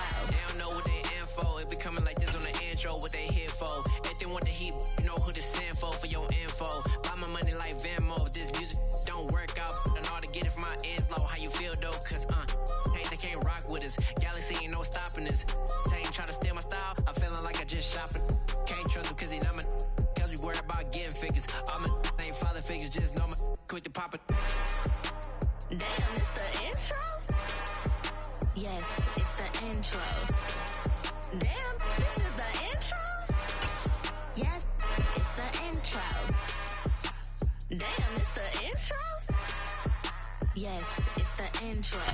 They don't know what they in for. If we coming like this on the intro, what they here for? If they want the heat, you know who to send for your info. Buy my money like Venmo. If this music don't work out, and all to get it from my ends low. How you feel though? Cause hey, they can't rock with us. Galaxy ain't no stopping us. They ain't try to steal my style. I'm feeling like I just shopping. Can't trust them cause they not my. Cause we worried about getting figures. All my ain't father figures, just know my quick to pop it. Damn, it's the intro? Yes, it's the intro. Damn, this is the intro? Yes, it's the intro. Damn, it's the intro? Yes, it's the intro.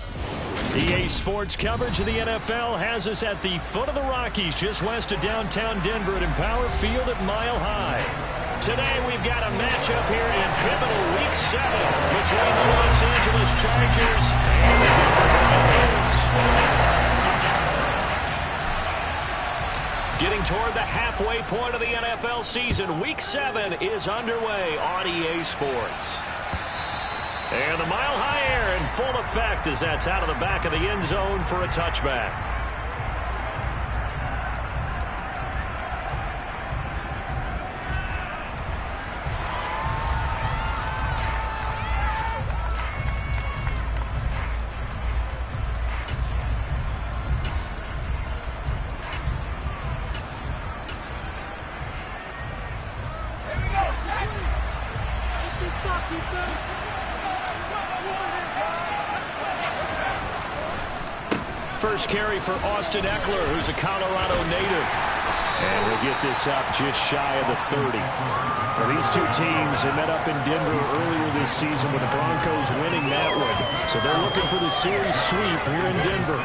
EA Sports coverage of the NFL has us at the foot of the Rockies, just west of downtown Denver at Empower Field at Mile High. Today we've got a matchup here in pivotal Week 7 between the Los Angeles Chargers and the Denver Broncos. Getting toward the halfway point of the NFL season, Week 7 is underway on EA Sports. And the Mile High air in full effect as that's out of the back of the end zone for a touchback. First carry for Austin Eckler, who's a Colorado native. And we'll get this up just shy of the 30. Well, these two teams have met up in Denver earlier this season with the Broncos winning that one. So they're looking for the series sweep here in Denver.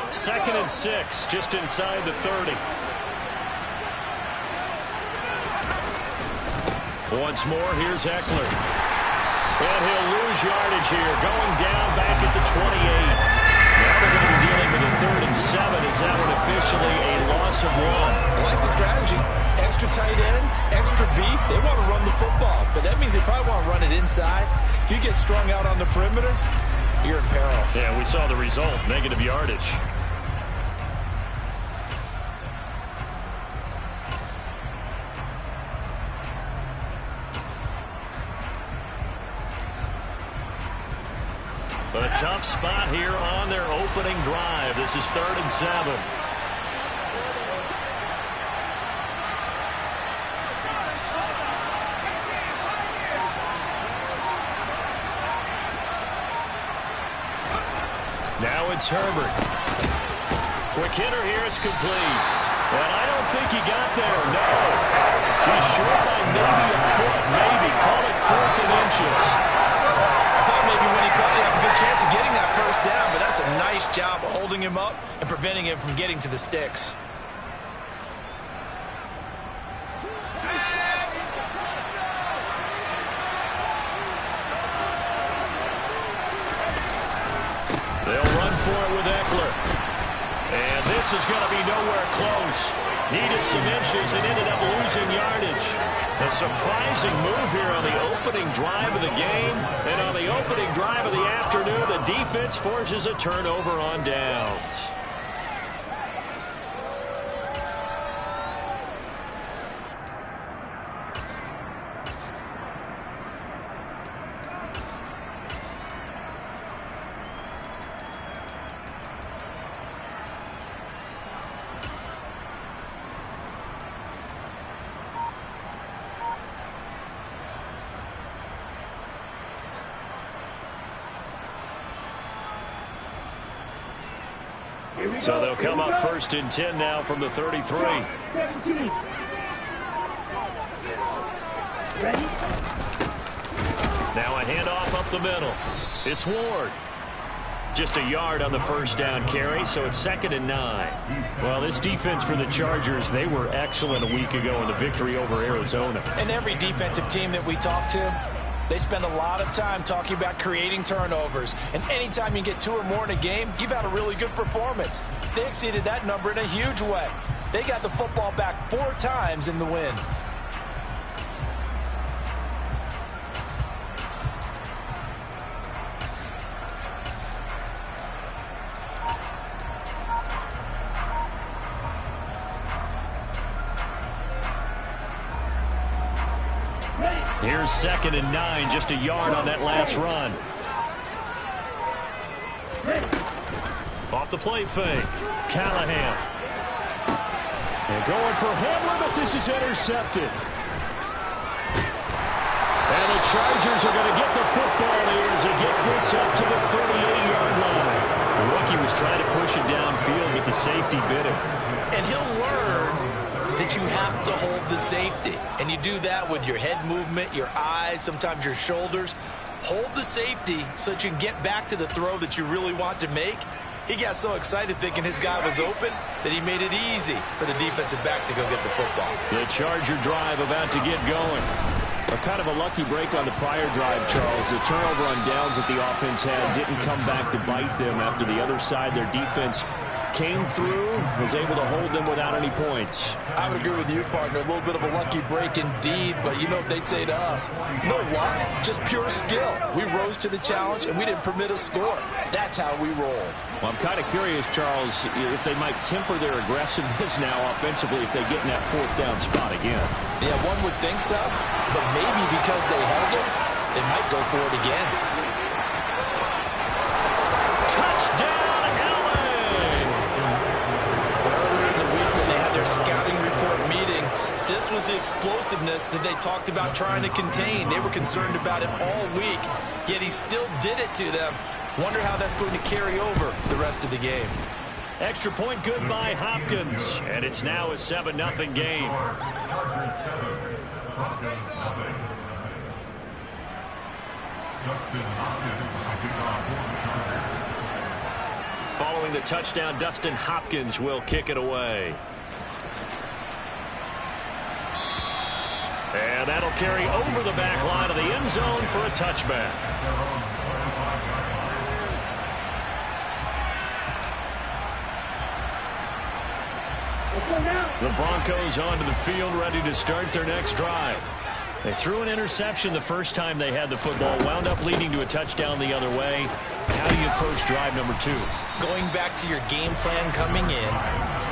Second and 6, just inside the 30. Once more, here's Eckler. And he'll lose yardage here, going down back at the 28. Now they're going to be dealing with a 3rd and 7. Is that one officially a loss of 1? I like the strategy. Extra tight ends, extra beef. They want to run the football, but that means they probably want to run it inside. If you get strung out on the perimeter, you're in peril. Yeah, we saw the result, negative yardage. But a tough spot here on their opening drive. This is 3rd and 7. Now it's Herbert. Quick hitter here, it's complete. And I don't think he got there, no. He's short by maybe a foot, maybe. Call it 4th and inches. I thought maybe when he caught it, he had a good chance of getting that first down, but that's a nice job of holding him up and preventing him from getting to the sticks. They'll run for it with Eckler. And this is going to be nowhere close. Needed some inches and ended up losing yardage. A surprising move here on the opening drive of the game. And on the opening drive of the afternoon, the defense forces a turnover on downs. So they'll come up 1st and 10 now from the 33. Now a handoff up the middle. It's Ward. Just a yard on the first down carry, so it's 2nd and 9. Well, this defense for the Chargers, they were excellent a week ago in the victory over Arizona. And every defensive team that we talk to, They spend a lot of time talking about creating turnovers. And anytime you get 2 or more in a game, you've had a really good performance. They exceeded that number in a huge way. They got the football back 4 times in the win. Here's 2nd and 9, just a yard on that last run. Off the play fake, Callahan. And going for Hamler, but this is intercepted. And the Chargers are going to get the football here as it gets this up to the 38-yard line. The rookie was trying to push it downfield, but the safety bit him. And he'll learn that you have to hold the safety. And you do that with your head movement, your eyes, sometimes your shoulders. Hold the safety so that you can get back to the throw that you really want to make. He got so excited thinking his guy was open that he made it easy for the defensive back to go get the football. The Charger drive about to get going. A kind of a lucky break on the prior drive, Charles. The turnover on downs that the offense had didn't come back to bite them after the other side. Their defense came through, was able to hold them without any points. I would agree with you, partner. A little bit of a lucky break indeed, but you know what they'd say to us? No luck, just pure skill. We rose to the challenge, and we didn't permit a score. That's how we roll. Well, I'm kind of curious, Charles, if they might temper their aggressiveness now offensively if they get in that 4th down spot again. Yeah, one would think so, but maybe because they held it, they might go for it again. Touchdown! Scouting report meeting, this was the explosiveness that they talked about trying to contain. They were concerned about it all week, yet he still did it to them. Wonder how that's going to carry over the rest of the game. Extra point good by Hopkins, and it's now a 7-0 game. Following the touchdown, Dustin Hopkins will kick it away. And that'll carry over the back line of the end zone for a touchback. The Broncos onto the field, ready to start their next drive. They threw an interception the first time they had the football, wound up leading to a touchdown the other way. How do you approach drive number 2? Going back to your game plan coming in,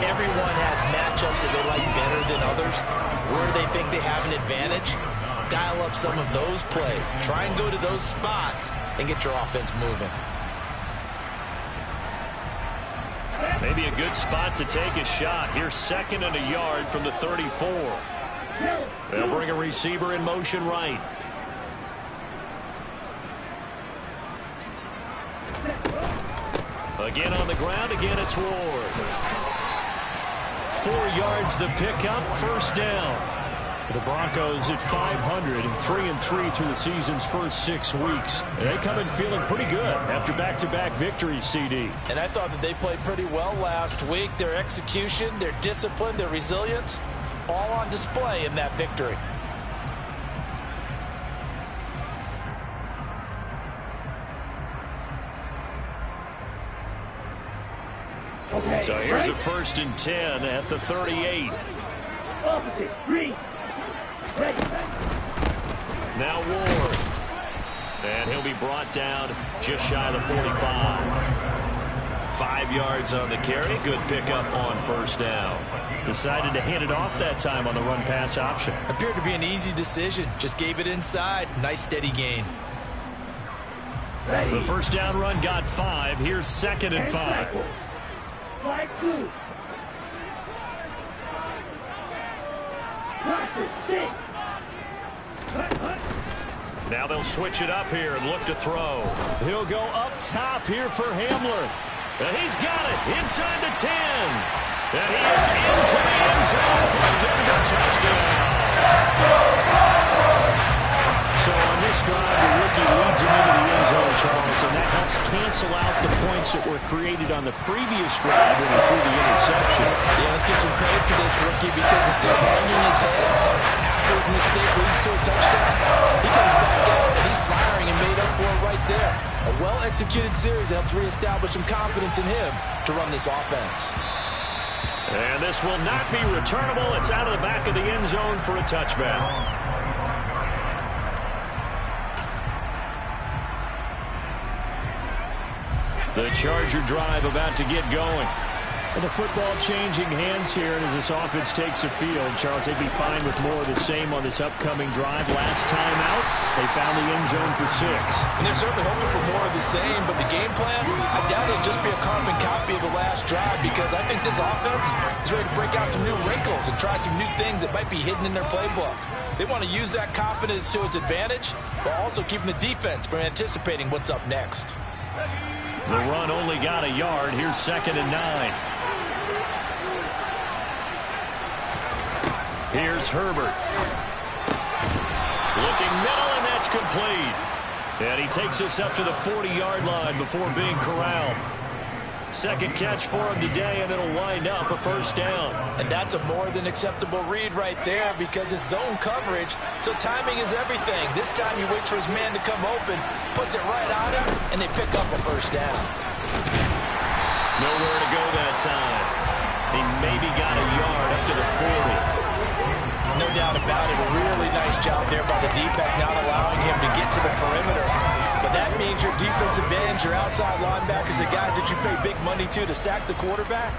everyone has matchups that they like better than others. Where they think they have an advantage, dial up some of those plays. Try and go to those spots and get your offense moving. Maybe a good spot to take a shot. Here's 2nd and a yard from the 34. They'll bring a receiver in motion right. Again on the ground, again it's Ward. 4 yards the pickup, 1st down. The Broncos at 500, 3-3 through the season's first 6 weeks. They come in feeling pretty good after back-to-back victories, CD. And I thought that they played pretty well last week. Their execution, their discipline, their resilience, all on display in that victory. So here's a 1st and 10 at the 38. Now Ward. And he'll be brought down just shy of the 45. 5 yards on the carry. Good pickup on 1st down. Decided to hand it off that time on the run-pass option. Appeared to be an easy decision. Just gave it inside. Nice steady gain. The 1st down run got 5. Here's 2nd and 5. Now they'll switch it up here and look to throw. He'll go up top here for Hamler. And he's got it inside the 10. And he is into the end zone for a Denver touchdown. So on this drive, the rookie leads him into the end zone, Charles, and that helps cancel out the points that were created on the previous drive when he threw the interception. Yeah, let's give some credit to this rookie because instead of hanging his head after his mistake leads to a touchdown, he comes back out and he there. A well-executed series helps reestablish some confidence in him to run this offense. And this will not be returnable. It's out of the back of the end zone for a touchback. The Charger drive about to get going. And the football changing hands here, and as this offense takes the field, Charles, they'd be fine with more of the same on this upcoming drive. Last time out, they found the end zone for 6. And they're certainly hoping for more of the same, but the game plan, I doubt it'll just be a carbon copy of the last drive, because I think this offense is ready to break out some new wrinkles and try some new things that might be hidden in their playbook. They want to use that confidence to its advantage, while also keeping the defense from anticipating what's up next. The run only got a yard. Here's 2nd and 9. Here's Herbert. Looking middle, and that's complete. And he takes us up to the 40-yard line before being corralled. Second catch for him today, and it'll wind up a first down. And that's a more than acceptable read right there, because it's zone coverage, so timing is everything. This time he waits for his man to come open, puts it right on him, and they pick up a first down. Nowhere to go that time. He maybe got a yard up to the 40. No doubt about it. A really nice job there by the defense, not allowing him to get to the perimeter. But that means your defensive ends, your outside linebackers, the guys that you pay big money to sack the quarterback,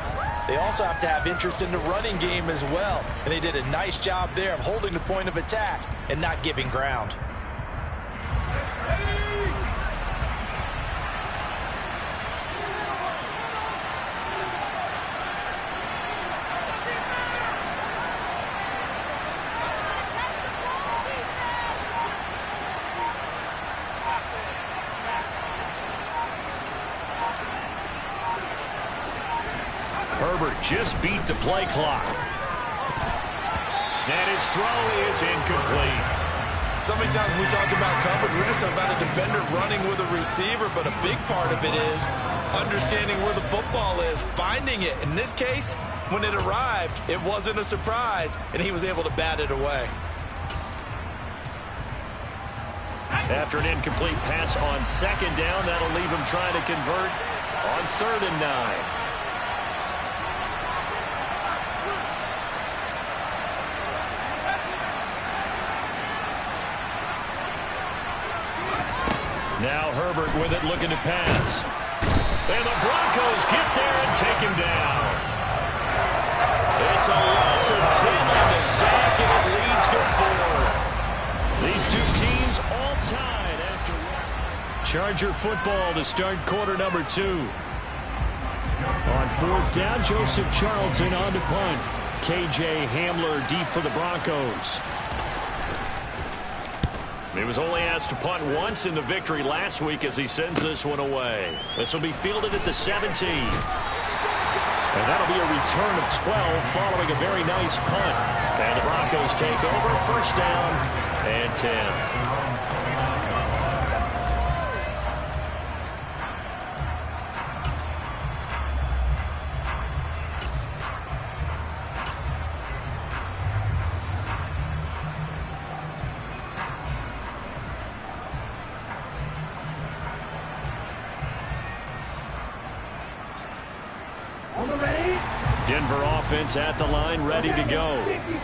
they also have to have interest in the running game as well. And they did a nice job there of holding the point of attack and not giving ground. Herbert just beat the play clock. And his throw is incomplete. So many times when we talk about coverage, we're just about a defender running with a receiver, but a big part of it is understanding where the football is, finding it. In this case, when it arrived, it wasn't a surprise, and he was able to bat it away. After an incomplete pass on 2nd down, that'll leave him trying to convert on 3rd and 9. Now Herbert with it, looking to pass. And the Broncos get there and take him down. It's a loss of 10 on the sack, and it leads to 4th. These two teams all tied after one. Charger football to start quarter number 2. On 4th down, Joseph Charlton on to punt. KJ Hamler deep for the Broncos. He was only asked to punt once in the victory last week as he sends this one away. This will be fielded at the 17. And that'll be a return of 12 following a very nice punt. And the Broncos take over, first down and 10. Denver offense at the line, ready to go.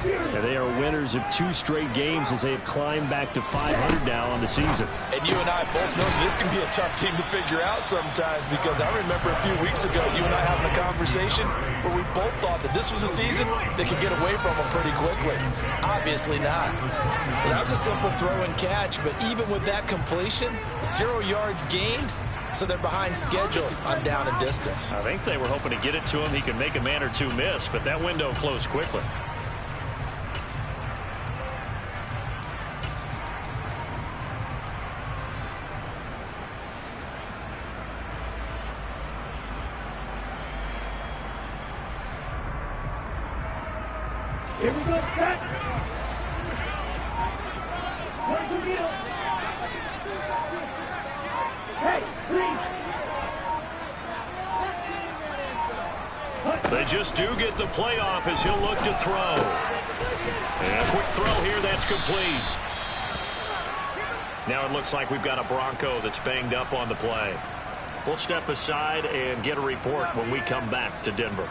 And they are winners of 2 straight games as they have climbed back to 500 now on the season. And you and I both know this can be a tough team to figure out sometimes, because I remember a few weeks ago you and I having a conversation where we both thought that this was a season that could get away from them pretty quickly. Obviously not. Well, that was a simple throw and catch, but even with that completion, 0 yards gained, so they're behind schedule on down and distance. I think they were hoping to get it to him. He could make a man or two miss, but that window closed quickly. Here we go, set. Where's the needle? Hey, please. They just do get the playoff as he'll look to throw. And a quick throw here, that's complete. Now it looks like we've got a Bronco that's banged up on the play. We'll step aside and get a report when we come back to Denver.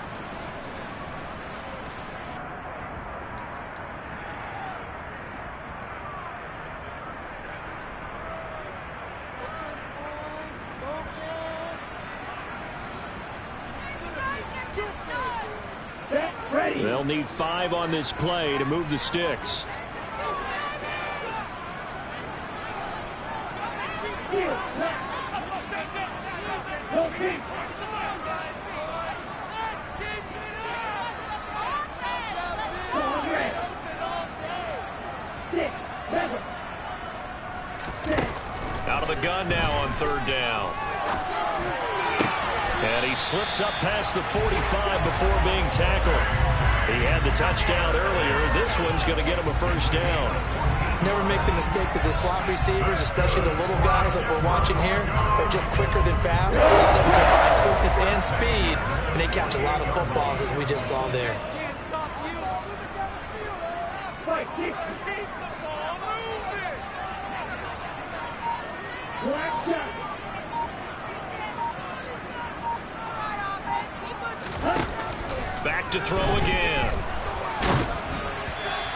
They'll need 5 on this play to move the sticks. Out of the gun now on 3rd down. And he slips up past the 45 before being tackled. He had the touchdown earlier. This one's going to get him a 1st down. Never make the mistake that the slot receivers, especially the little guys like we're watching here, are just quicker than fast. A lot of them combine quickness and speed, and they catch a lot of footballs, as we just saw there. Back to throw again.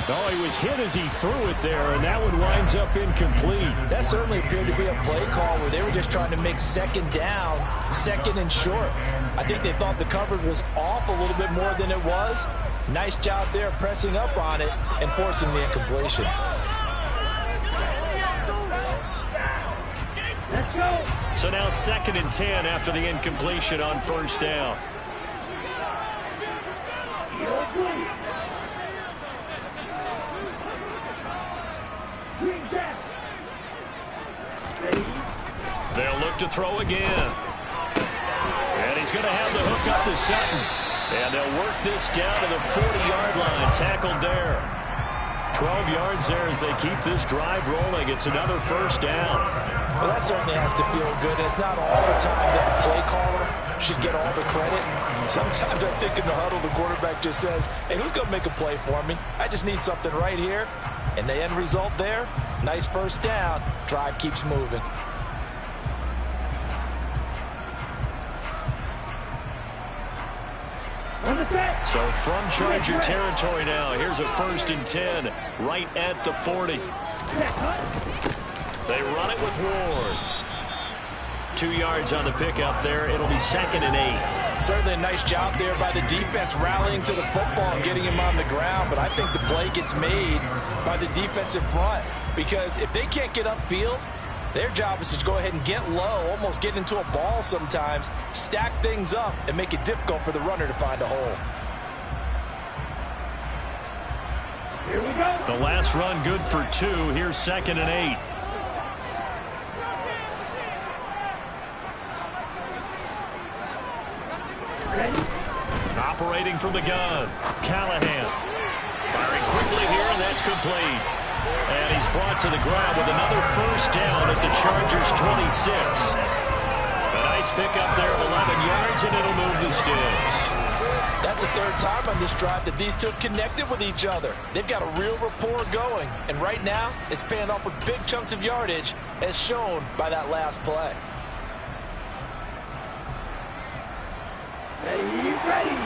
Oh, he was hit as he threw it there, and that one winds up incomplete. That certainly appeared to be a play call where they were just trying to make 2nd down, 2nd and short. I think they thought the coverage was off a little bit more than it was. Nice job there pressing up on it and forcing the incompletion. So now 2nd and 10 after the incompletion on 1st down. They'll look to throw again. And he's going to have the hook up to Sutton. And they'll work this down to the 40-yard line. Tackled there. 12 yards there as they keep this drive rolling. It's another 1st down. Well, that certainly has to feel good. It's not all the time that the play caller should get all the credit. Sometimes I think in the huddle, the quarterback just says, hey, who's going to make a play for me? I just need something right here. And the end result there, nice 1st down. Drive keeps moving. So from Charger territory now, here's a 1st and 10 right at the 40. They run it with Ward. 2 yards on the pickup there. It'll be 2nd and 8. Certainly a nice job there by the defense rallying to the football and getting him on the ground. But I think the play gets made by the defensive front because if they can't get upfield, their job is to go ahead and get low, almost get into a ball sometimes, stack things up, and make it difficult for the runner to find a hole. Here we go. The last run good for 2. Here's 2nd and 8. Operating from the gun, Callahan. Firing quickly here, and that's complete. And he's brought to the ground with another 1st down at the Chargers' 26. A nice pickup there of 11 yards, and it'll move the sticks. That's the 3rd time on this drive that these two have connected with each other. They've got a real rapport going, and right now it's paying off with big chunks of yardage, as shown by that last play. Ready.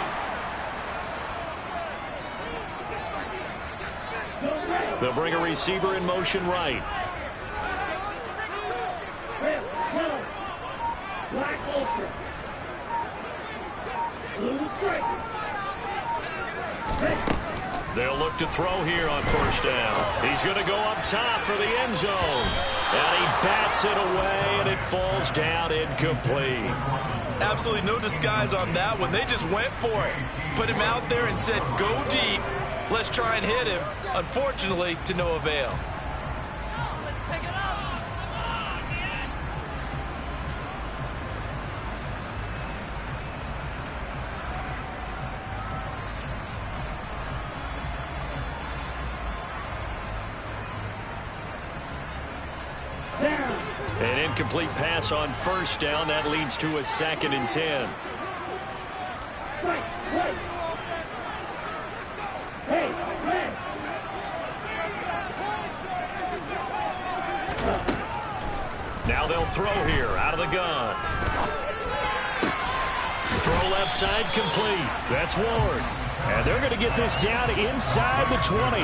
They'll bring a receiver in motion right. Black Ultra. Blue strike. They'll look to throw here on 1st down. He's going to go up top for the end zone. And he bats it away, and it falls down incomplete. Absolutely no disguise on that one. They just went for it. Put him out there and said, go deep. Let's try and hit him. Unfortunately, to no avail. An incomplete pass on 1st down. That leads to a 2nd and 10. Now they'll throw here out of the gun. Throw left side complete. That's Ward. And they're going to get this down inside the 20.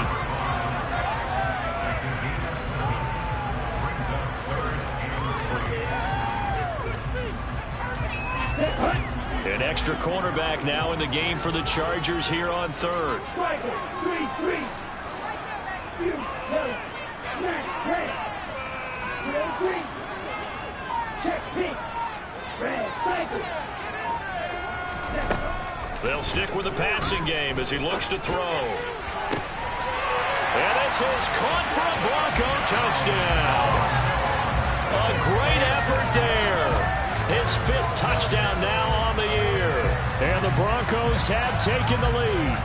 An extra cornerback now in the game for the Chargers here on third. They'll stick with the passing game as he looks to throw. And this is caught for a Bronco touchdown. A great effort there. His 5th touchdown now on the year. And the Broncos have taken the lead.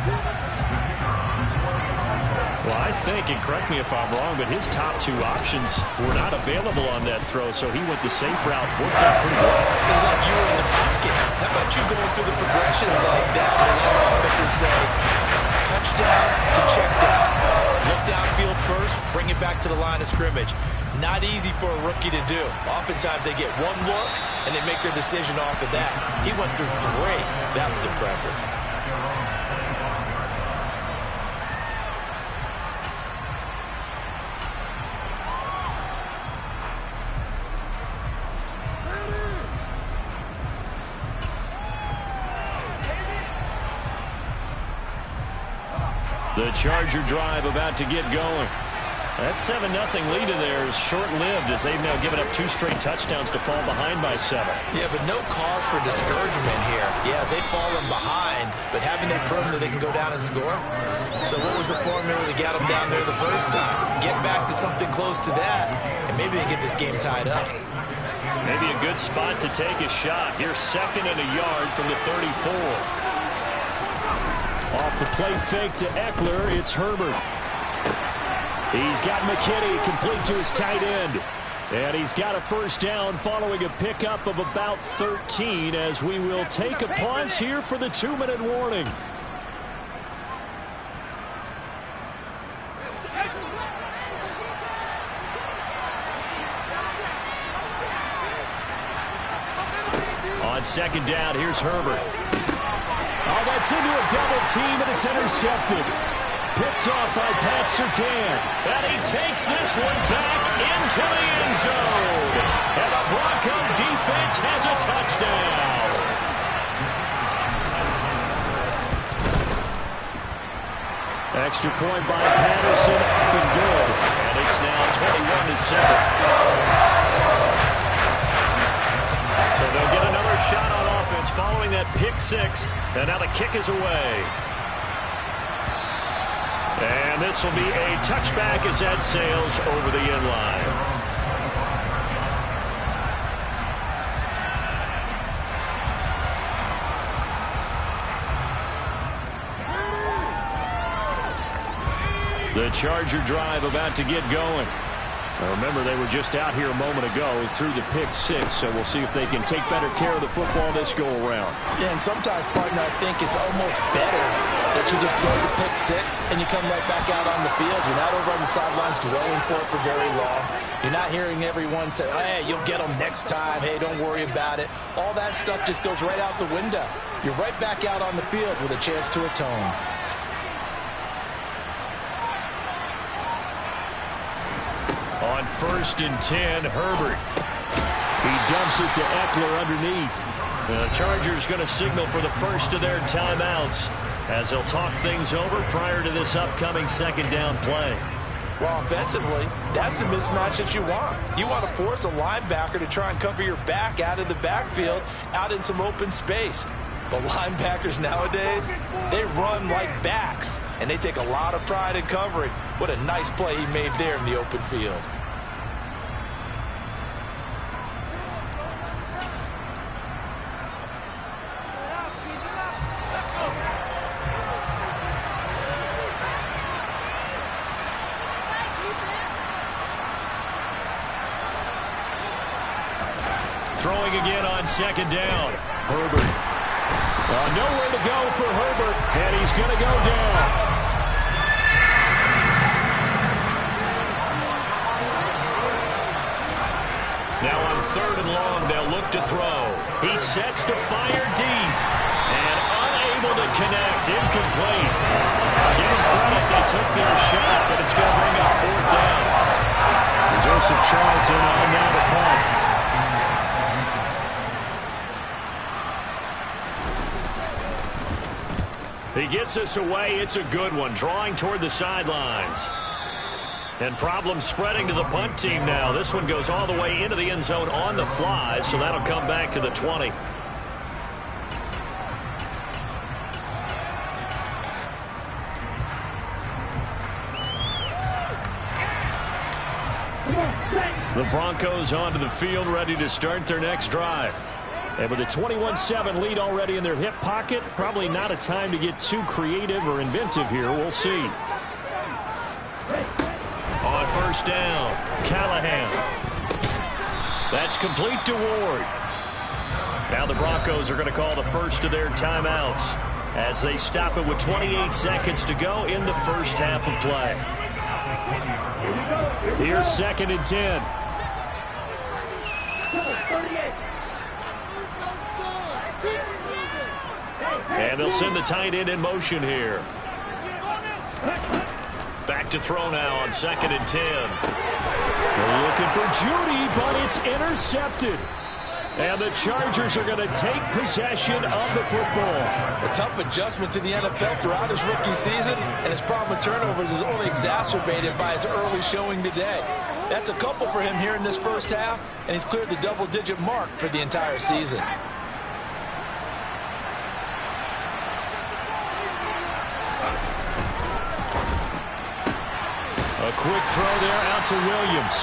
Well, I think, and correct me if I'm wrong, but his top 2 options were not available on that throw, so he went the safe route. Worked out pretty well. It was like you were in the pocket. How about you going through the progressions like that? Where a lot of offenses say, touchdown to check down. Look downfield first, bring it back to the line of scrimmage. Not easy for a rookie to do. Oftentimes they get one look and they make their decision off of that. He went through 3. That was impressive. The Charger drive about to get going. That 7-0 lead of theirs short-lived as they've now given up 2 straight touchdowns to fall behind by 7. Yeah, but no cause for discouragement here. Yeah, they've fallen behind, but haven't they proven that they can go down and score? So what was the formula that got them down there the first time? Get back to something close to that, and maybe they get this game tied up. Maybe a good spot to take a shot. Here's 2nd and a yard from the 34. Off the play fake to Eckler, it's Herbert. He's got McKinney complete to his tight end. And he's got a first down following a pickup of about 13 as we will take a pause here for the 2-minute warning. On 2nd down, here's Herbert. Oh, that's into a double team, and it's intercepted. Picked off by Pat Surtain. And he takes this one back into the end zone. And the Bronco defense has a touchdown. Extra point by Patterson, up and good. And it's now 21-7. So they'll get another shot on offense following that pick 6. And now the kick is away. And this will be a touchback as that sails over the end line. The Charger drive about to get going. Now remember, they were just out here a moment ago through the pick 6, so we'll see if they can take better care of the football this go-around. Yeah, and sometimes, partner, I think it's almost better that you just throw the pick 6 and you come right back out on the field. You're not over on the sidelines dwelling for it for very long. You're not hearing everyone say, hey, you'll get them next time. Hey, don't worry about it. All that stuff just goes right out the window. You're right back out on the field with a chance to atone. On 1st and 10, Herbert. He dumps it to Eckler underneath. The Chargers going to signal for the first of their timeouts as they'll talk things over prior to this upcoming 2nd down play. Well, offensively, that's the mismatch that you want. You want to force a linebacker to try and cover your back out of the backfield, out in some open space. But linebackers nowadays, they run like backs, and they take a lot of pride in covering. What a nice play he made there in the open field. Throwing again on 2nd down. Herbert. Nowhere to go for Herbert, and he's going to go down. Now 3rd and long. They'll look to throw. He sets to fire deep. And unable to connect. Incomplete. Give them credit. They took their shot, but it's going to bring up 4th down. Joseph Charlton on now to punt. He gets us away. It's a good one. Drawing toward the sidelines. And problems spreading to the punt team now. This one goes all the way into the end zone on the fly, so that'll come back to the 20. The Broncos onto the field, ready to start their next drive. And with a 21-7 lead already in their hip pocket, probably not a time to get too creative or inventive here. We'll see. On 1st down, Callahan. That's complete to Ward. Now the Broncos are going to call the first of their timeouts as they stop it with 28 seconds to go in the first half of play. Here's 2nd and 10. And they'll send the tight end in motion here. Back to throw now on 2nd and 10. They're looking for Judy, but it's intercepted. And the Chargers are going to take possession of the football. A tough adjustment to the NFL throughout his rookie season, and his problem with turnovers is only exacerbated by his early showing today. That's a couple for him here in this first half, and he's cleared the double-digit mark for the entire season. A quick throw there out to Williams.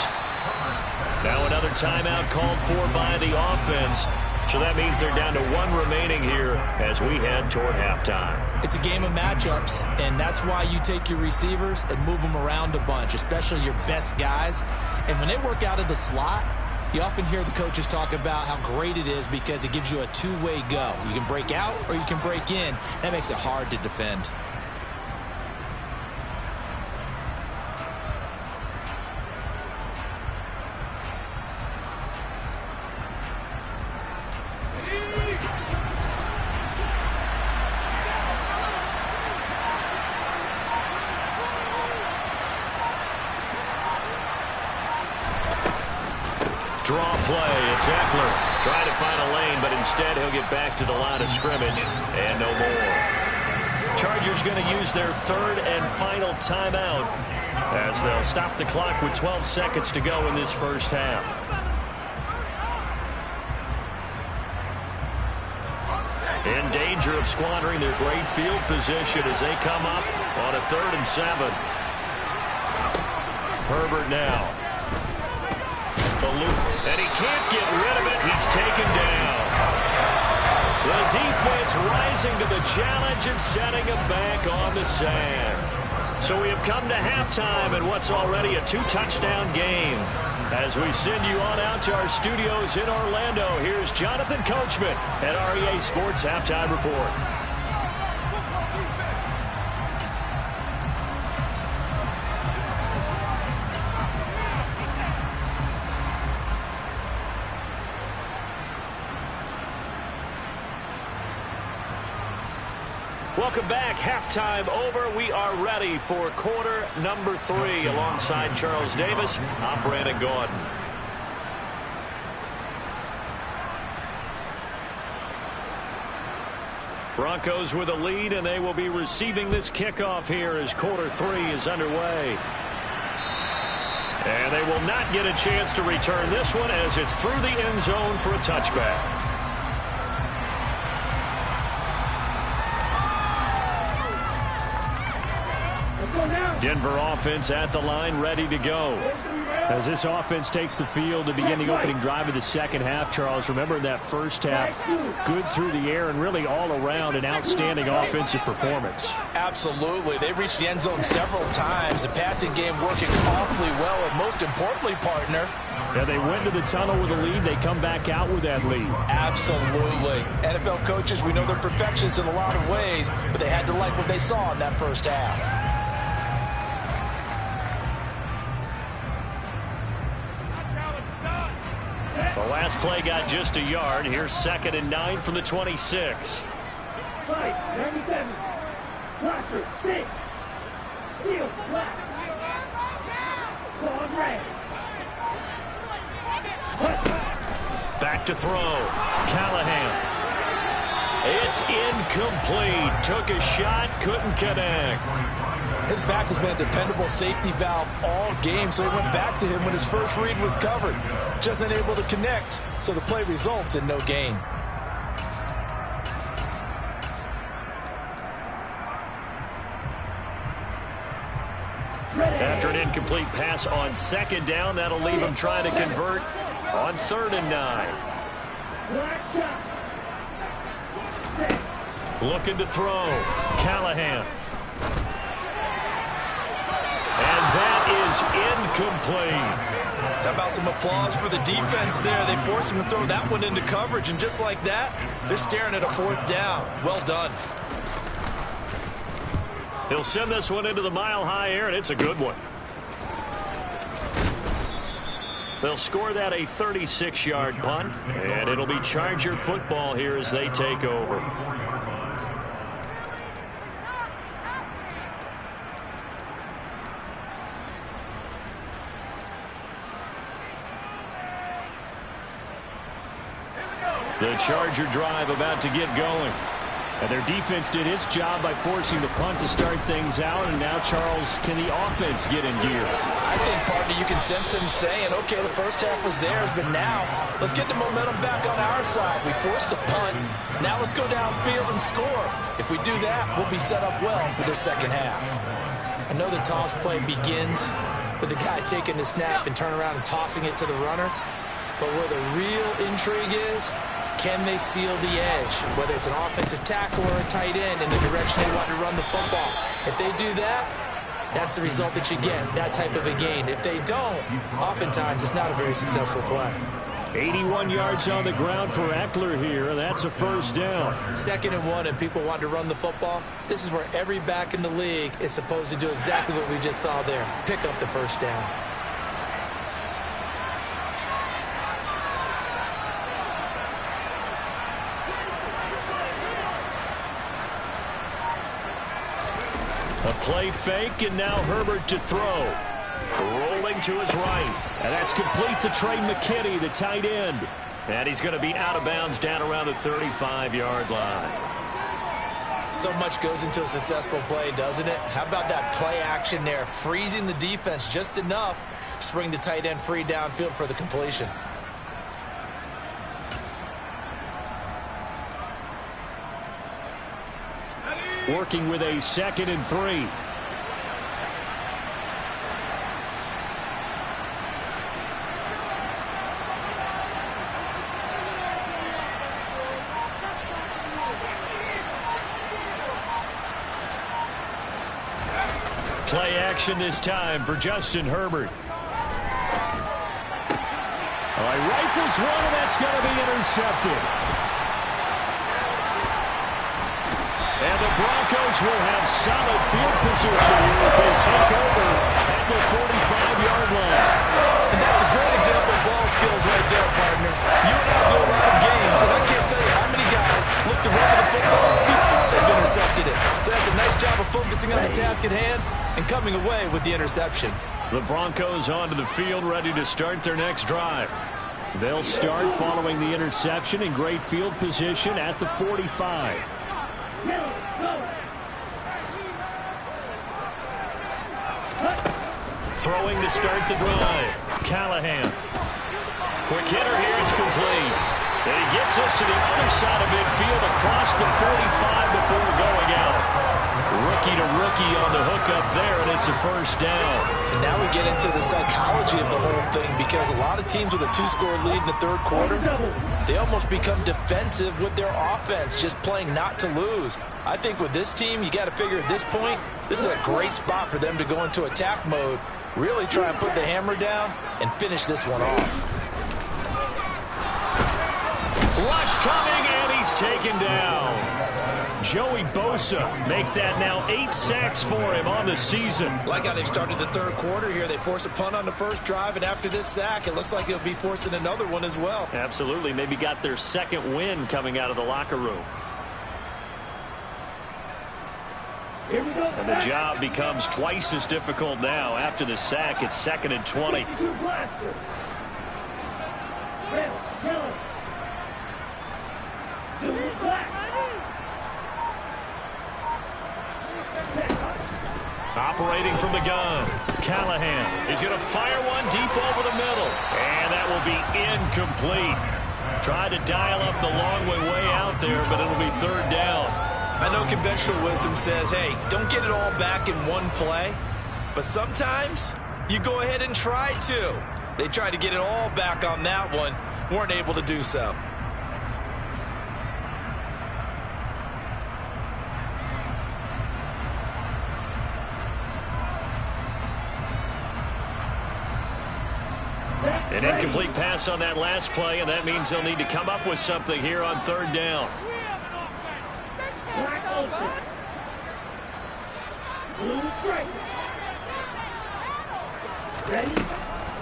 Now another timeout called for by the offense. So that means they're down to 1 remaining here as we head toward halftime. It's a game of matchups, and that's why you take your receivers and move them around a bunch, especially your best guys. And when they work out of the slot, you often hear the coaches talk about how great it is because it gives you a two-way go. You can break out or you can break in. That makes it hard to defend. Draw play. It's Eckler trying to find a lane, but instead he'll get back to the line of scrimmage and no more. Chargers going to use their 3rd and final timeout as they'll stop the clock with 12 seconds to go in this first half. In danger of squandering their great field position as they come up on a 3rd and 7. Herbert now. And he can't get rid of it. He's taken down. The defense rising to the challenge and setting him back on the sand. So we have come to halftime in what's already a 2-touchdown game. As we send you on out to our studios in Orlando, here's Jonathan Coachman at REA Sports Halftime Report. Welcome back. Halftime over. We are ready for quarter number 3. Alongside Charles Davis, I'm Brandon Gordon. Broncos with a lead, and they will be receiving this kickoff here as quarter 3 is underway. And they will not get a chance to return this one as it's through the end zone for a touchback. Denver offense at the line, ready to go. As this offense takes the field to begin the opening drive of the second half, Charles, remember in that first half, good through the air and really all around an outstanding offensive performance. Absolutely. They reached the end zone several times. The passing game working awfully well, and most importantly, partner, yeah, they went to the tunnel with a lead. They come back out with that lead. Absolutely. NFL coaches, we know they're perfectionists in a lot of ways, but they had to like what they saw in that first half. The pass play got just a yard. Here's 2nd and 9 from the 26. 97. Blocker, 6. Field, black. Ball red. Back to throw. Callahan. It's incomplete. Took a shot, couldn't connect. His back has been a dependable safety valve all game, so he went back to him when his first read was covered. Just unable to connect, so the play results in no gain. After an incomplete pass on 2nd down, that'll leave him trying to convert on 3rd and 9. Looking to throw. Callahan. And that is incomplete. How about some applause for the defense there? They forced him to throw that one into coverage, and just like that, they're staring at a 4th down. Well done. He'll send this one into the mile-high air, and it's a good one. They'll score that a 36-yard punt, and it'll be Charger football here as they take over. The Charger drive about to get going. And their defense did its job by forcing the punt to start things out. And now, Charles, can the offense get in gear? I think, partner, you can sense them saying, okay, the first half was theirs, but now let's get the momentum back on our side. We forced a punt. Now let's go downfield and score. If we do that, we'll be set up well for the second half. I know the toss play begins with the guy taking the snap and turn around and tossing it to the runner. But where the real intrigue is, can they seal the edge, whether it's an offensive tackle or a tight end in the direction they want to run the football? If they do that, that's the result that you get, that type of a gain. If they don't, oftentimes it's not a very successful play. 81 yards on the ground for Eckler here. That's a 1st down. 2nd and 1, and people want to run the football. This is where every back in the league is supposed to do exactly what we just saw there, pick up the 1st down. A play fake, and now Herbert to throw. Rolling to his right. And that's complete to Trey McKinney, the tight end. And he's going to be out of bounds down around the 35-yard line. So much goes into a successful play, doesn't it? How about that play action there, freezing the defense just enough to bring the tight end free downfield for the completion. Working with a 2nd and 3. Play action this time for Justin Herbert. All right, rifles one, and that's going to be intercepted. And the Broncos will have solid field position here as they take over at the 45-yard line. And that's a great example of ball skills right there, partner. You and I do a lot of games, and I can't tell you how many guys look to run the football before they've intercepted it. So that's a nice job of focusing on the task at hand and coming away with the interception. The Broncos onto the field, ready to start their next drive. They'll start following the interception in great field position at the 45. Throwing to start the drive. Callahan. Quick hitter here. It's complete. And he gets us to the other side of midfield across the 45 before going out. Rookie to rookie on the hook up there, and it's a 1st down. And now we get into the psychology of the whole thing, because a lot of teams with a 2-score lead in the 3rd quarter, they almost become defensive with their offense, just playing not to lose. I think with this team, you got to figure at this point, this is a great spot for them to go into attack mode, really try and put the hammer down and finish this one off. Rush coming, and he's taken down. Joey Bosa make that now 8 sacks for him on the season. Like how they've started the third quarter here. They force a punt on the first drive, and after this sack, it looks like they'll be forcing another one as well. Absolutely. Maybe got their second win coming out of the locker room. And the job becomes twice as difficult now. After the sack, it's 2nd and 20. Operating from the gun, Callahan is going to fire one deep over the middle. And that will be incomplete. Tried to dial up the long way out there, but it'll be 3rd down. I know conventional wisdom says, hey, don't get it all back in one play. But sometimes you go ahead and try to. They tried to get it all back on that one. Weren't able to do so. An incomplete pass on that last play, and that means they'll need to come up with something here on 3rd down.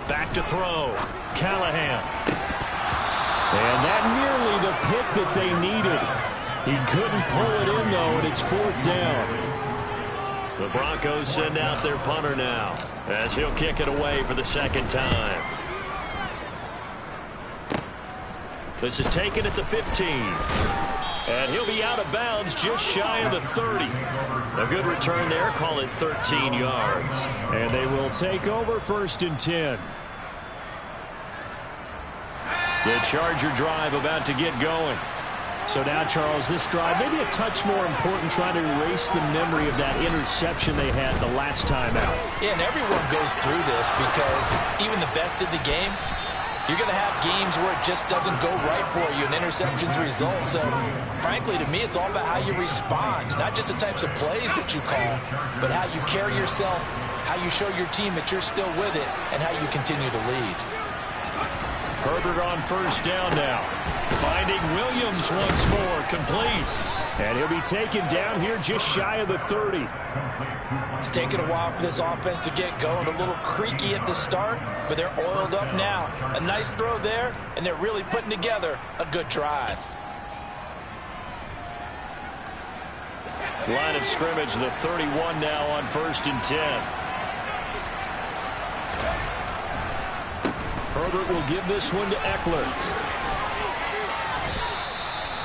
Back to throw. Callahan. And that nearly the pick that they needed. He couldn't pull it in, though, and it's 4th down. The Broncos send out their punter now, as he'll kick it away for the 2nd time. This is taken at the 15. And he'll be out of bounds just shy of the 30. A good return there. Call it 13 yards. And they will take over 1st and 10. The Charger drive about to get going. So now, Charles, this drive maybe a touch more important, trying to erase the memory of that interception they had the last time out. Yeah, and everyone goes through this because even the best in the game, you're going to have games where it just doesn't go right for you, and interceptions result. So, frankly, to me, it's all about how you respond, not just the types of plays that you call, but how you carry yourself, how you show your team that you're still with it, and how you continue to lead. Herbert on 1st down now. Finding Williams once more, complete. And he'll be taken down here just shy of the 30. It's taken a while for this offense to get going. A little creaky at the start, but they're oiled up now. A nice throw there, and they're really putting together a good drive. Line of scrimmage, the 31 now on 1st and 10. Herbert will give this one to Eckler.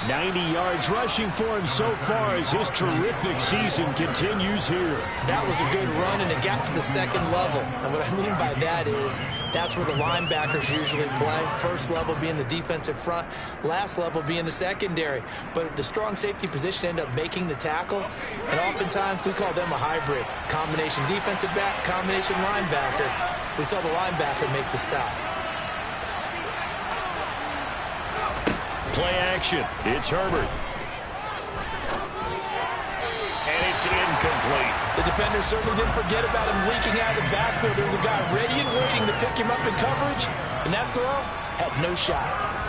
90 yards rushing for him so far as his terrific season continues here. That was a good run, and it got to the 2nd level. And what I mean by that is that's where the linebackers usually play. First level being the defensive front, last level being the secondary. But the strong safety position ended up making the tackle, and oftentimes we call them a hybrid. Combination defensive back, combination linebacker. We saw the linebacker make the stop. Play action. It's Herbert. And it's incomplete. The defender certainly didn't forget about him leaking out of the backfield. There was a guy ready and waiting to pick him up in coverage, and that throw had no shot.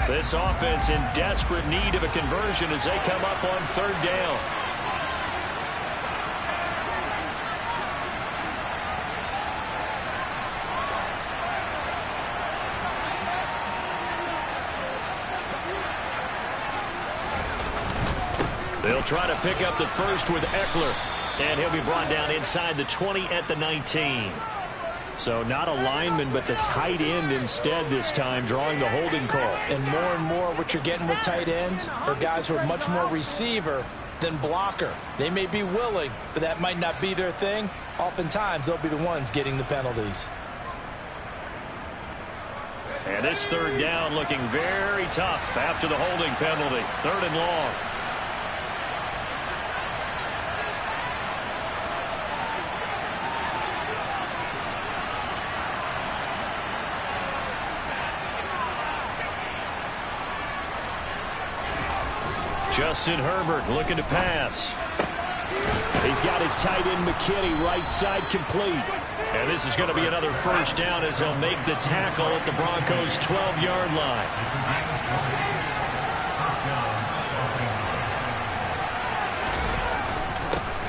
This offense in desperate need of a conversion as they come up on 3rd down. They'll try to pick up the first with Eckler, and he'll be brought down inside the 20 at the 19. So not a lineman, but the tight end instead this time, drawing the holding call. And more what you're getting with tight ends are guys who are much more receiver than blocker. They may be willing, but that might not be their thing. Oftentimes, they'll be the ones getting the penalties. And this 3rd down looking very tough after the holding penalty. 3rd and long. Justin Herbert looking to pass. He's got his tight end McKinney right side complete. And this is going to be another first down as they'll make the tackle at the Broncos' 12-yard line.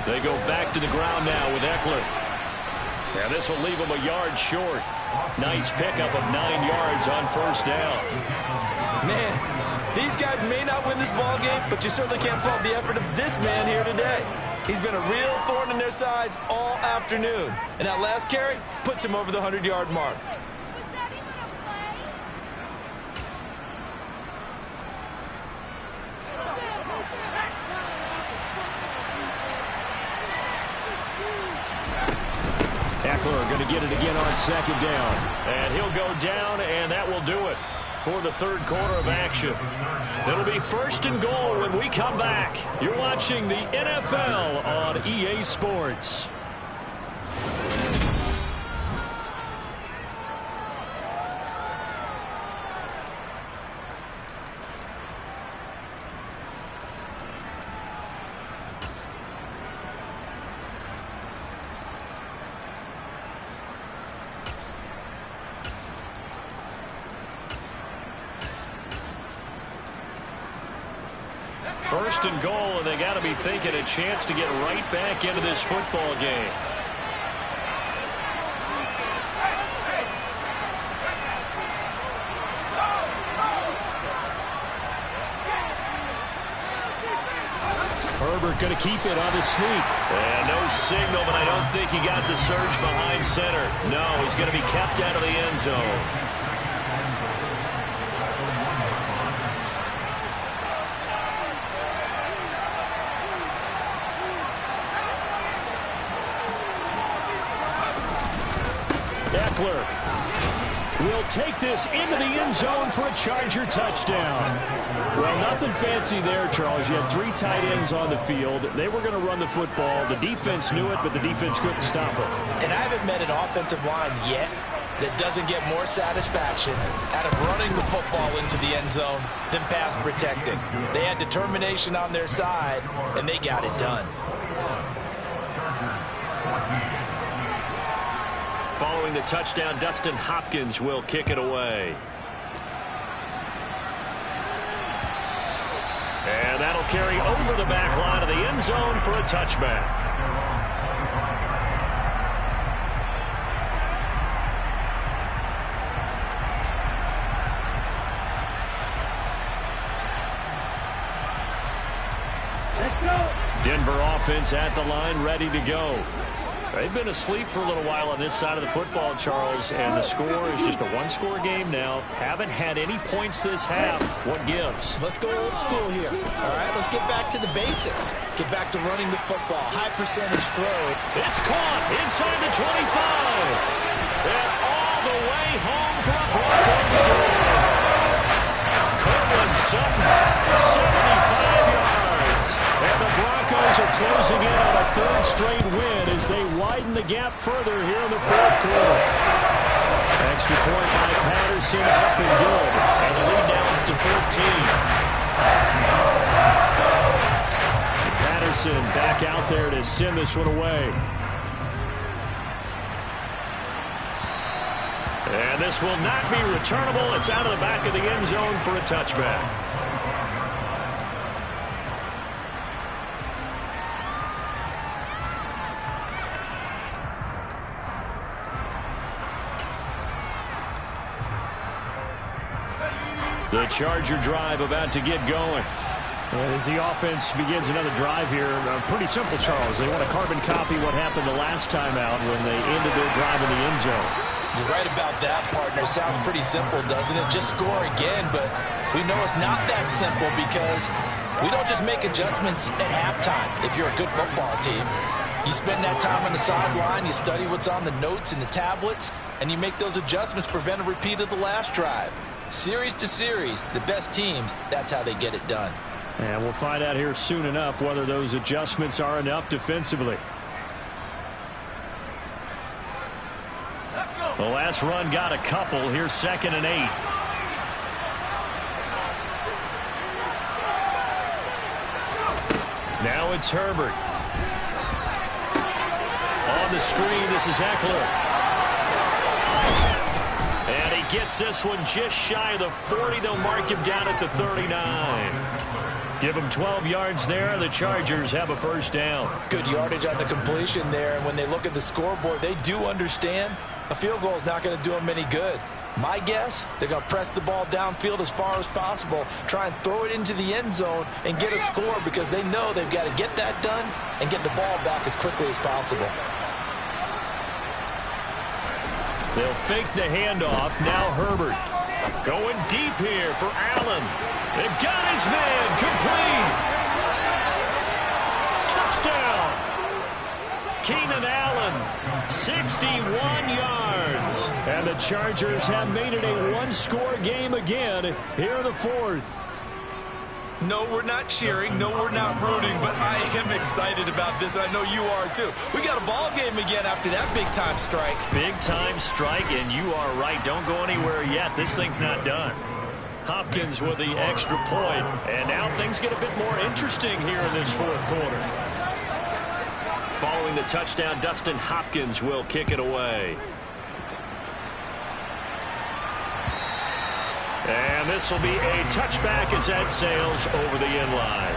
They go back to the ground now with Eckler. And this will leave him a yard short. Nice pickup of 9 yards on first down. Man, these guys may not win this ball game, but you certainly can't fault the effort of this man here today. He's been a real thorn in their sides all afternoon. And that last carry puts him over the 100-yard mark. Eckler going to get it again on second down. And he'll go down, and that will do it for the third quarter of action. It'll be first and goal when we come back. You're watching the NFL on EA Sports. First and goal, and they got to be thinking a chance to get right back into this football game. Herbert going to keep it on the sneak. And no signal, but I don't think he got the surge behind center. No, he's going to be kept out of the end zone. Eckler will take this into the end zone for a Charger touchdown. Well, nothing fancy there, Charles. You had 3 tight ends on the field. They were going to run the football. The defense knew it, but the defense couldn't stop them. And I haven't met an offensive line yet that doesn't get more satisfaction out of running the football into the end zone than pass protecting. They had determination on their side, and they got it done. Following the touchdown, Dustin Hopkins will kick it away. And that'll carry over the back line of the end zone for a touchback. Let's go. Denver offense at the line, ready to go. They've been asleep for a little while on this side of the football, Charles, and the score is just a one-score game now. Haven't had any points this half. What gives? Let's go old school here. All right, let's get back to the basics. Get back to running the football. High percentage throw. It's caught inside the 25. And all the way home for a Broncos score. Cortland Sutton, 75 yards. And the Broncos are closing in on a third straight win as they widen the gap further here in the fourth quarter. Extra point by Patterson, up and good. And the lead now is to 14. Patterson back out there to send this one away. And this will not be returnable. It's out of the back of the end zone for a touchback. The Charger drive about to get going. And as the offense begins another drive here, pretty simple, Charles. They want to carbon copy what happened the last time out when they ended their drive in the end zone. You're right about that, partner. Sounds pretty simple, doesn't it? Just score again, but we know it's not that simple because we don't just make adjustments at halftime if you're a good football team. You spend that time on the sideline, you study what's on the notes and the tablets, and you make those adjustments to prevent a repeat of the last drive. Series to series, the best teams, that's how they get it done. And we'll find out here soon enough whether those adjustments are enough defensively. The last run got a couple. Here's 2nd and 8. Now it's Herbert. On the screen, this is Eckler. And he gets this one just shy of the 40. They'll mark him down at the 39. Give him 12 yards there. The Chargers have a first down. Good yardage on the completion there. And when they look at the scoreboard, they do understand a field goal is not going to do them any good. My guess, they're going to press the ball downfield as far as possible, try and throw it into the end zone and get a score because they know they've got to get that done and get the ball back as quickly as possible. They'll fake the handoff. Now Herbert going deep here for Allen. They've got his man complete. Touchdown. Keenan Allen, 61 yards. And the Chargers have made it a one-score game again here in the fourth. No, we're not cheering. No, we're not rooting. But I am excited about this. I know you are, too. We got a ball game again after that big-time strike. Big-time strike, and you are right. Don't go anywhere yet. This thing's not done. Hopkins with the extra point. And now things get a bit more interesting here in this fourth quarter. Following the touchdown, Dustin Hopkins will kick it away. And this will be a touchback as that sails over the end line.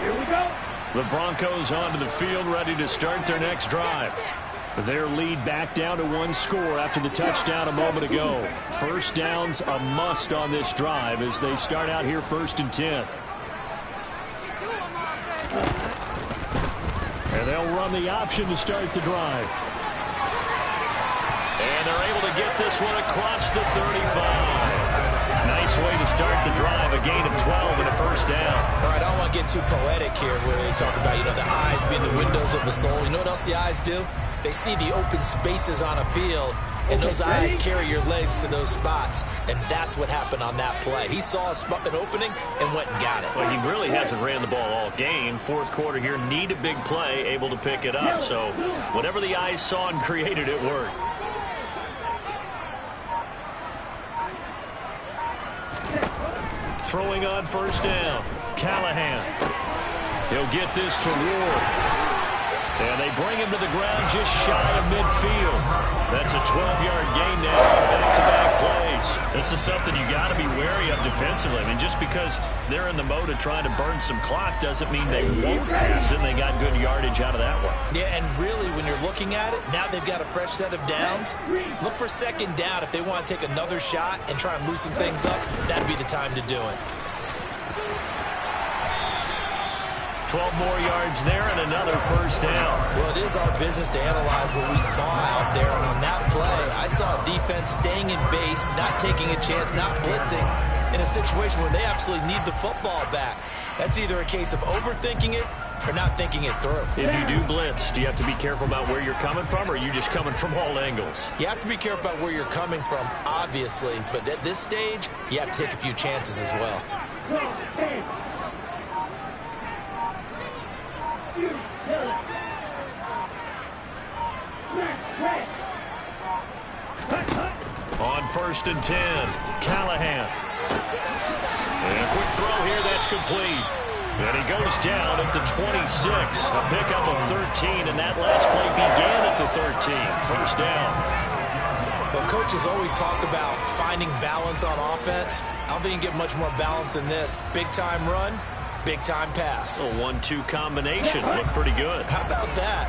Here we go. The Broncos onto the field, ready to start their next drive. Their lead back down to one score after the touchdown a moment ago. First down's a must on this drive as they start out here 1st and 10. And they'll run the option to start the drive. And they're able to get this one across the 35. Nice way to start the drive, a gain of 12 and a first down. All right, I don't want to get too poetic here where they talk about, the eyes being the windows of the soul. You know what else the eyes do? They see the open spaces on a field, and those eyes carry your legs to those spots, and that's what happened on that play. He saw an opening and went and got it. Well, he really hasn't ran the ball all game. Fourth quarter here, need a big play, able to pick it up. So whatever the eyes saw and created, it worked. Throwing on first down, Callahan. He'll get this to Ward. And they bring him to the ground just shy of midfield. That's a 12-yard gain now on back-to-back plays. This is something you got to be wary of defensively. I mean, just because they're in the mode of trying to burn some clock doesn't mean they won't pass it. And they got good yardage out of that one. Yeah, and really, when you're looking at it, now they've got a fresh set of downs. Look for second down. If they want to take another shot and try and loosen things up, that'd be the time to do it. 12 more yards there and another first down. Well, it is our business to analyze what we saw out there. And on that play, I saw a defense staying in base, not taking a chance, not blitzing, in a situation where they absolutely need the football back. That's either a case of overthinking it or not thinking it through. If you do blitz, do you have to be careful about where you're coming from, or are you just coming from all angles? You have to be careful about where you're coming from, obviously. But at this stage, you have to take a few chances as well. On 1st and 10, Callahan. And a quick throw here, that's complete. And he goes down at the 26. A pickup of 13, and that last play began at the 13. First down. Well, coaches always talk about finding balance on offense. I don't think you can get much more balance than this. Big-time run, big-time pass. A 1-2 combination. Looked pretty good. How about that?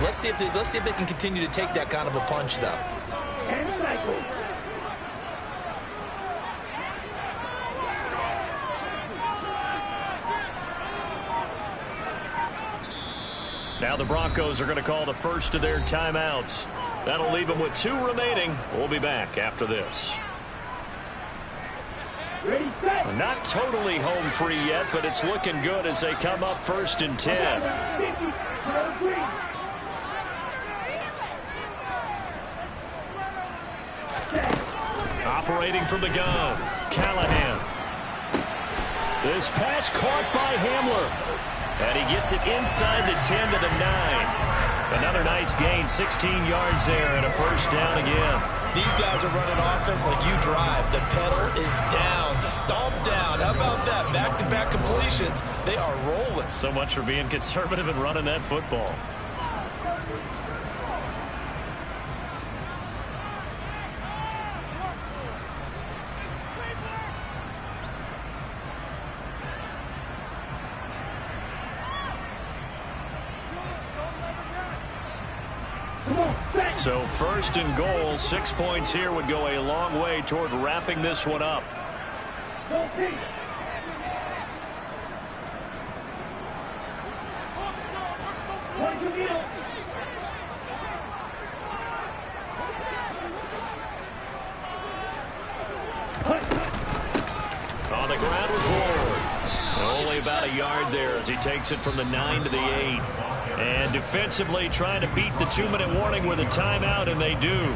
Let's see if they can continue to take that kind of a punch, though. Now the Broncos are going to call the first of their timeouts. That'll leave them with 2 remaining. We'll be back after this. Ready, set. Not totally home free yet, but it's looking good as they come up 1st and 10. Operating from the gun, Callahan. This pass caught by Hamler. And he gets it inside the 10 to the 9. Another nice gain, 16 yards there and a first down again. These guys are running offense like you drive. The pedal is down, stomp down. How about that? Back-to-back completions. They are rolling. So much for being conservative and running that football. So first and goal, 6 points here would go a long way toward wrapping this one up. On the ground with Ward. Only about a yard there as he takes it from the 9 to the 8. And defensively trying to beat the 2-minute warning with a timeout, and they do.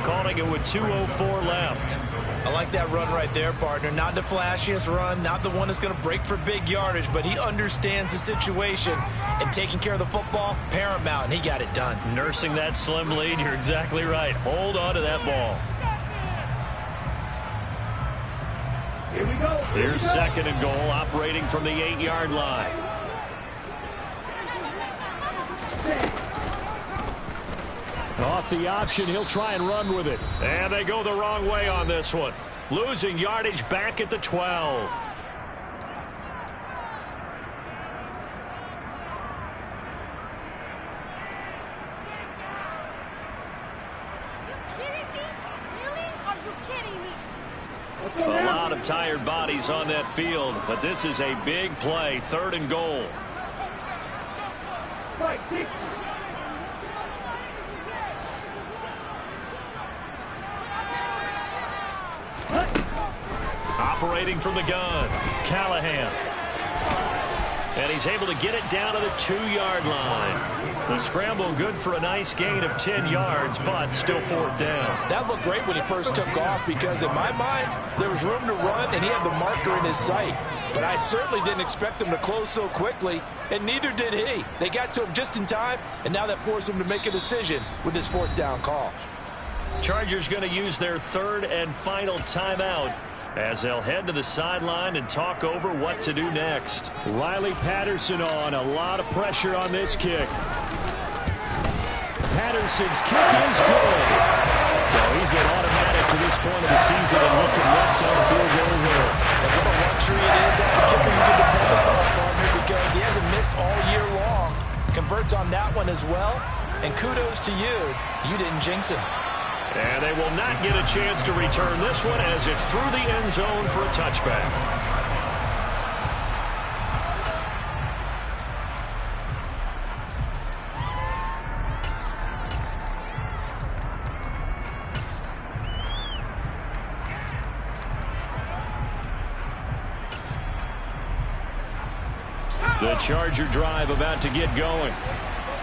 Calling it with 2:04 left. I like that run right there, partner. Not the flashiest run, not the one that's going to break for big yardage, but he understands the situation, and taking care of the football, paramount, and he got it done. Nursing that slim lead, you're exactly right. Hold on to that ball. Here we go. Here's second and goal, operating from the 8-yard line. Off the option, he'll try and run with it. And they go the wrong way on this one. Losing yardage back at the 12. A lot of tired bodies on that field, but this is a big play, third and goal. Operating from the gun, Callahan. And he's able to get it down to the 2-yard line. The scramble good for a nice gain of 10 yards, but still fourth down. That looked great when he first took off because, in my mind, there was room to run, and he had the marker in his sight. But I certainly didn't expect him to close so quickly, and neither did he. They got to him just in time, and now that forced him to make a decision with his fourth down call. Chargers going to use their third and final timeout as they'll head to the sideline and talk over what to do next. Riley Patterson on. A lot of pressure on this kick. Patterson's kick is good. So he's been automatic to this point of the season and looking nuts on the field goal here. And what a luxury it is that the kicker you can depend on, partner, because he hasn't missed all year long. Converts on that one as well. And kudos to you. You didn't jinx him. And they will not get a chance to return this one as it's through the end zone for a touchback. The Charger drive about to get going.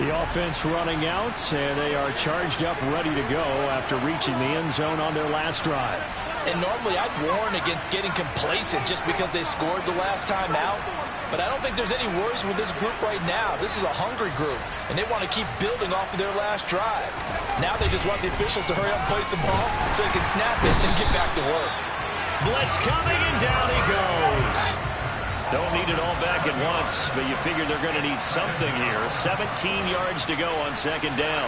The offense running out, and they are charged up, ready to go after reaching the end zone on their last drive. And normally I'd warn against getting complacent just because they scored the last time out. But I don't think there's any worries with this group right now. This is a hungry group, and they want to keep building off of their last drive. Now they just want the officials to hurry up and place the ball so they can snap it and get back to work. Blitz coming, and down he goes. Don't need it all back at once, but you figure they're going to need something here. 17 yards to go on second down.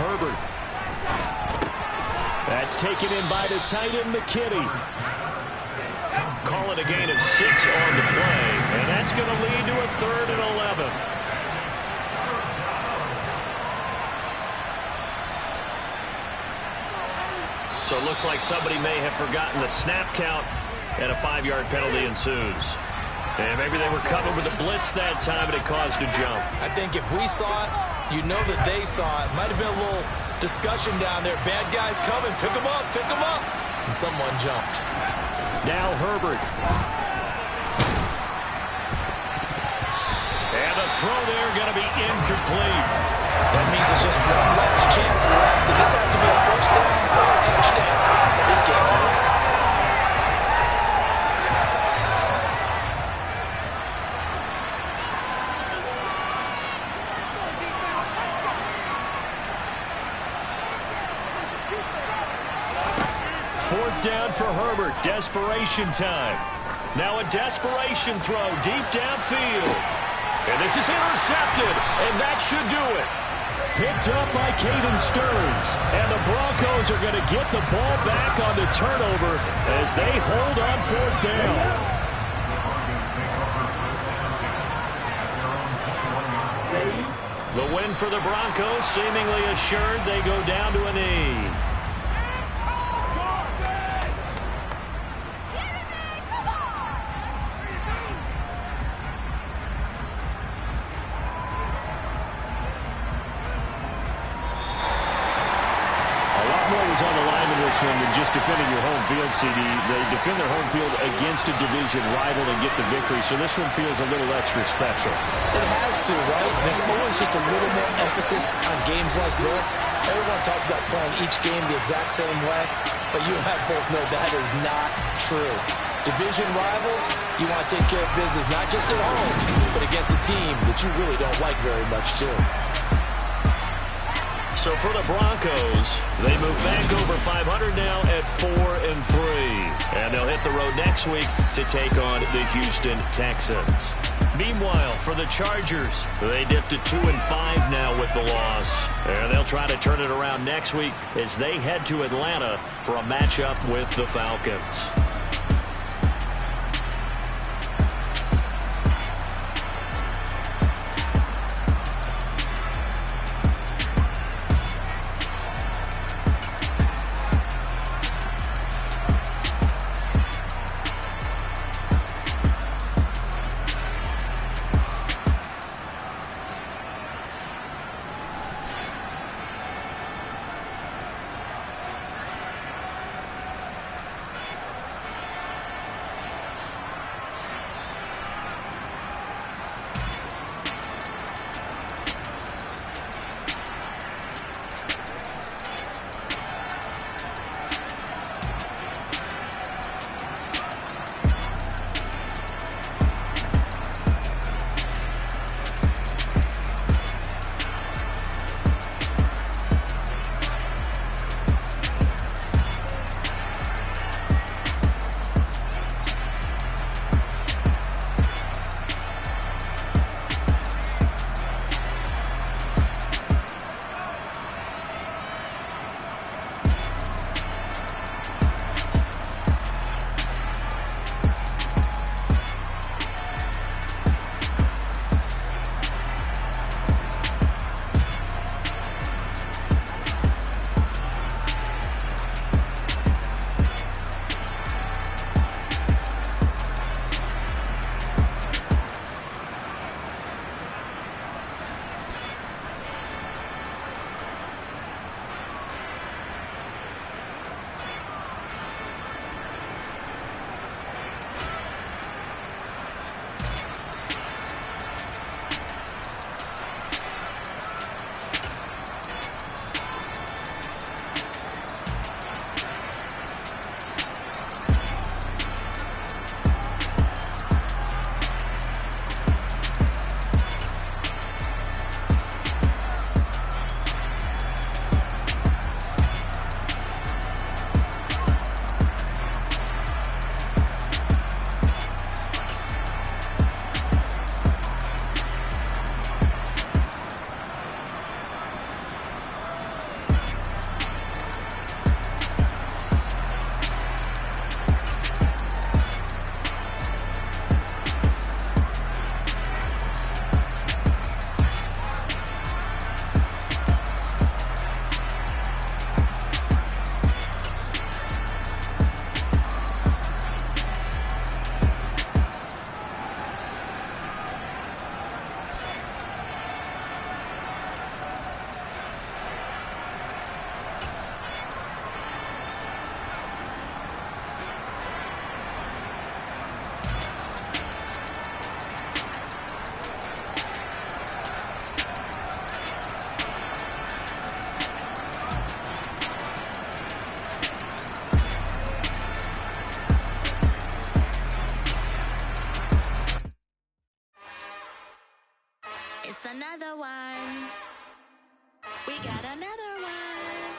Herbert. That's taken in by the tight end, McKinney. Call it a gain of 6 on the play, and that's going to lead to a 3rd and 11. So it looks like somebody may have forgotten the snap count, and a 5-yard penalty ensues. And maybe they were coming with a blitz that time, and it caused a jump. I think if we saw it, you know that they saw it. Might have been a little discussion down there. Bad guys coming. Pick them up. Pick them up. And someone jumped. Now Herbert. And the throw there going to be incomplete. That means it's just one last chance left, and this has to be a first down or a touchdown. This game's over. here. Desperation time. Now a desperation throw deep downfield. And this is intercepted, and that should do it. Picked up by Caden Stearns. And the Broncos are going to get the ball back on the turnover as they hold on 4th down. The win for the Broncos seemingly assured. They go down to a knee. Than just defending your home field, CD. They defend their home field against a division rival and get the victory, so this one feels a little extra special. It has to, right? There's always just a little more emphasis on games like this. Everyone talks about playing each game the exact same way, but you and I both know that is not true. Division rivals, you want to take care of business not just at home, but against a team that you really don't like very much, too. So for the Broncos, they move back over 500 now at 4-3. And they'll hit the road next week to take on the Houston Texans. Meanwhile, for the Chargers, they dipped to 2-5 now with the loss. And they'll try to turn it around next week as they head to Atlanta for a matchup with the Falcons. another one. We got another one.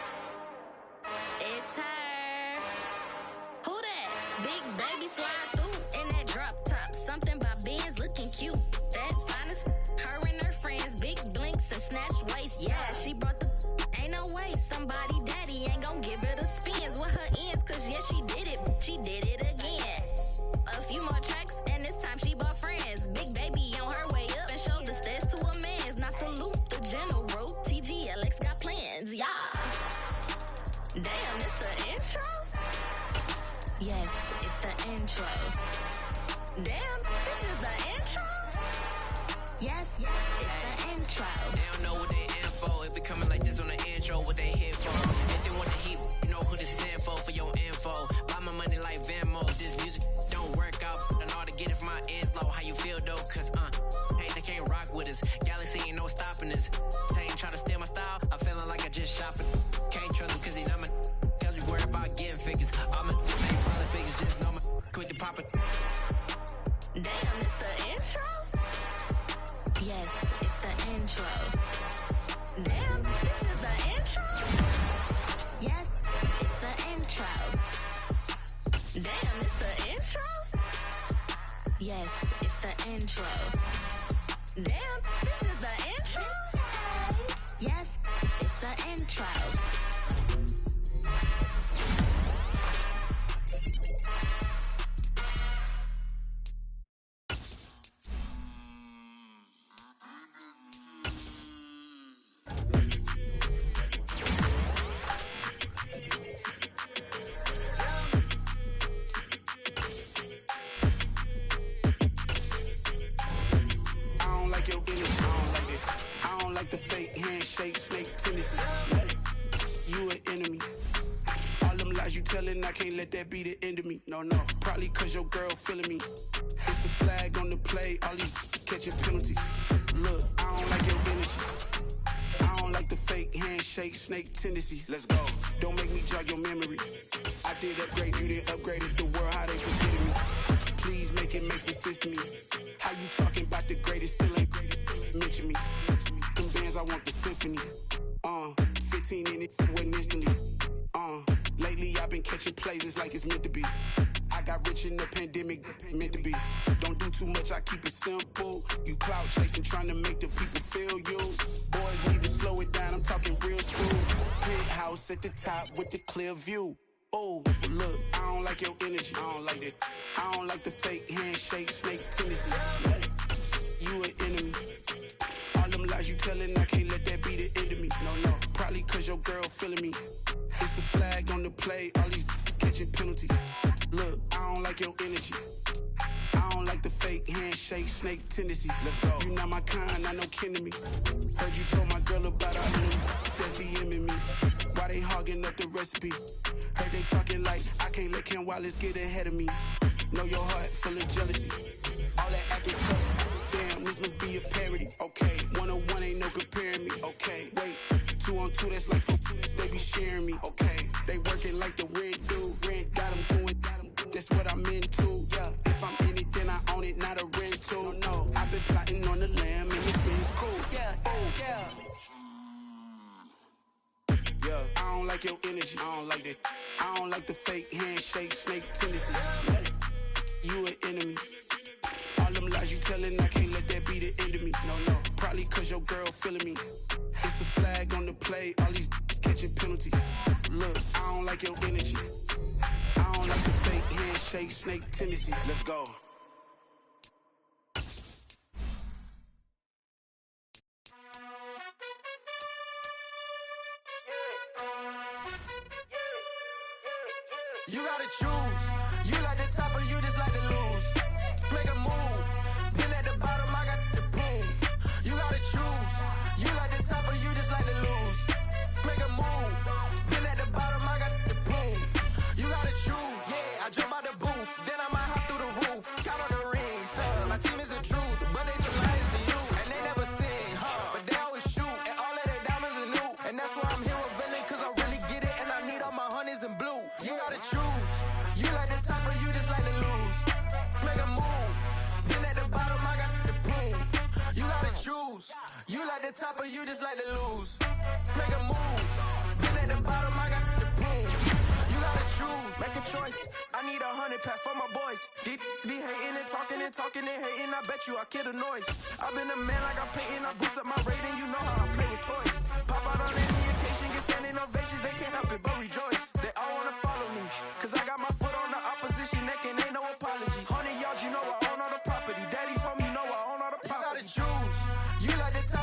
It's her. Who that? intro. Damn, this is the intro? Yes, it's the intro. They don't know what they in for. If we coming like this on the intro, what they here for? If they want the heat, you know who to send for your info. Buy my money like Venmo. This music don't work out. I know how to get it from my ends low. How you feel though? Cause hey, they can't rock with us. Galaxy ain't no stopping us. They ain't try to steal my style. I'm feeling like I just shopping. Can't trust him cause he not my. Cause we worry about getting figures. All my ain't falling figures. Just know my quick to pop it. Damn, it's the intro? Yes, it's the intro. Damn, this is the intro? Yes, it's the intro. Damn, it's the intro? Yes, it's the intro. Damn, this is the intro? Yes, it's the intro. The fake handshake, snake tendency. You an enemy. All them lies you telling, I can't let that be the end of me. No, probably cause your girl feeling me. It's a flag on the play, all these catching penalties. Look, I don't like your energy. I don't like the fake handshake, snake tendency. Let's go. Don't make me jog your memory. I did upgrade, you didn't upgrade it. The world, how they forgetting me. Please make it make some sense to me. How you talking about the greatest, still ain't greatest, mention me. Them bands, I want the symphony. 15 in it, wasn't instantly. Lately I've been catching plays, it's like it's meant to be. I got rich in the pandemic, meant to be. Don't do too much, I keep it simple. You clout chasing, trying to make the people feel you. Boys need to slow it down, I'm talking real school. Penthouse at the top with the clear view. Oh, look, I don't like your energy, I don't like that. I don't like the fake handshake, snake tendency. You an enemy. All them lies you telling, I can't let that be the end of me. No, probably cause your girl feeling me. It's a flag on the play, all these catching penalties. Look, I don't like your energy. I don't like the fake handshake, snake tendency. Let's go. You not my kind, I know kin to me. Heard you told my girl about all them that's DMing me. Why they hogging up the recipe? Heard they talking like I can't let Ken Wallace get ahead of me. Know your heart full of jealousy. All that acting tough. Damn, this must be a parody. Okay, 101 ain't no comparing me. Okay, wait, 2 on 2, that's like 4 they be sharing me. Okay, they working like the rent do. Rent got them doing, that's what I'm into. Yeah, if I'm in it, then I own it, not a rental. No, I've been plotting on the lamb and it's been cool. Yeah, oh, yeah. Yeah, I don't like your energy, I don't like that. I don't like the fake handshake, snake tendency. You an enemy. All them lies you telling, I can't let that be the end of me. No, probably cause your girl feeling me. It's a flag on the play, all these catching penalties. Look, I don't like your energy. I don't like the fake handshake, snake tendency. Let's go. You gotta choose. You like the top or you just like to lose. Make a move. Been at the bottom, I got the proof. You gotta choose. You like the top or you just like to lose. Make a move. Been at the bottom, I got the proof. You gotta choose. Yeah, I jump out the booth. Then I might hop through the roof. Count on the rings. My team is the truth, but they some liars to you. And they never sing, but they always shoot. And all of their diamonds are new. And that's why I'm here with Villain, cause I really get it. And I need all my honeys in blue. You gotta choose. You like the top or you just like to lose. Make a move. Been at the bottom, I got the proof. You gotta choose. You like the top or you just like to lose. Make a move. Been at the bottom, I got the proof. You gotta choose. Make a choice. I need 100 pack for my boys. Be hating and talking and talking and hating. I bet you I kill the noise. I've been a man like I'm Peyton. I boost up my rating. You know how I play with toys. Pop out on any occasion, get standing ovations. They can't help it but rejoice.